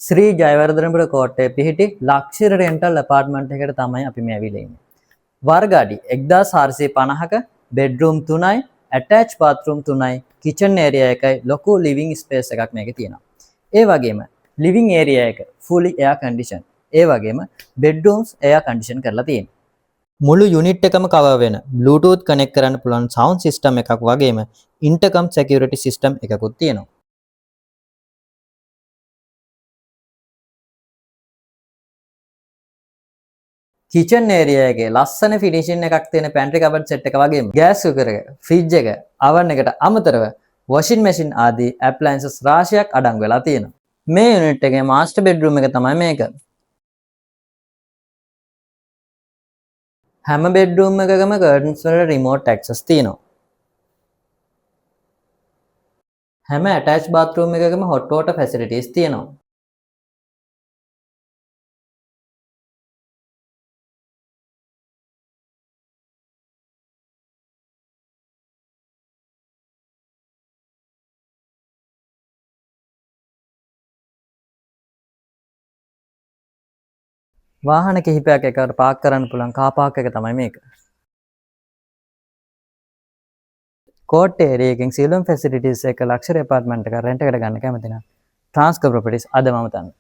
ශ්‍රී ජයවර්ධනපුර කෝට්ටේ පිහිටි ලක්ෂිර රෙන්ටල් ඇපාර්ට්මන්ට් එකකට තමයි අපි මේ ඇවිල්ලා ඉන්නේ. වර්ග අඩි 1450ක බෙඩ්රූම් 3යි, ඇටච් බාත්රූම් 3යි, කිචන් ඒරියා එකයි, ලොකු ලිවිං ස්පේස් එකක් මේකේ තියෙනවා. ඒ වගේම ලිවිං ඒරියා එක fully air condition. ඒ වගේම bedrooms air condition කරලා තියෙනවා. මුළු යුනිට් එකම කවර් වෙන Bluetooth connect කරන්න පුළුවන් sound system එකක් වගේම intercom security system එකකුත් තියෙනවා. කිචන් ඒරියා එකේ ලස්සන ෆිනිෂින් එකක් තියෙන පැන්ට්‍රි කබඩ් සෙට් එක වගේම ගෑස් කුකර් එක, ෆ්‍රිජ් එක, oven එකට අමතරව washing machine ආදී appliances රාශියක් අඩංගු වෙලා තියෙනවා. මේ යුනිට් එකේ මාස්ටර් බෙඩ්රූම් එක තමයි මේක. හැම බෙඩ්රූම් එකකම කර්ටන්ස් වල රිමෝට් ඇක්සස් තියෙනවා. හැම ඇටච් බාත්රූම් එකකම hot water facilities තියෙනවා. වාහන කිහිපයක් එකකට පාක් කරන්න පුළුවන් කාර් පාක් එක තමයි මේක. කෝට්ටේ ඒරියා එකෙන් සියලුම ෆැසිලිටිස් එක ලක්ෂරි ඇපාර්ට්මන්ට් එකක් රෙන්ට් එකට ගන්න කැමති නම් ට්‍රාන්ස්කෝ ප්‍රොපර්ටිස් අදම අමතන්න.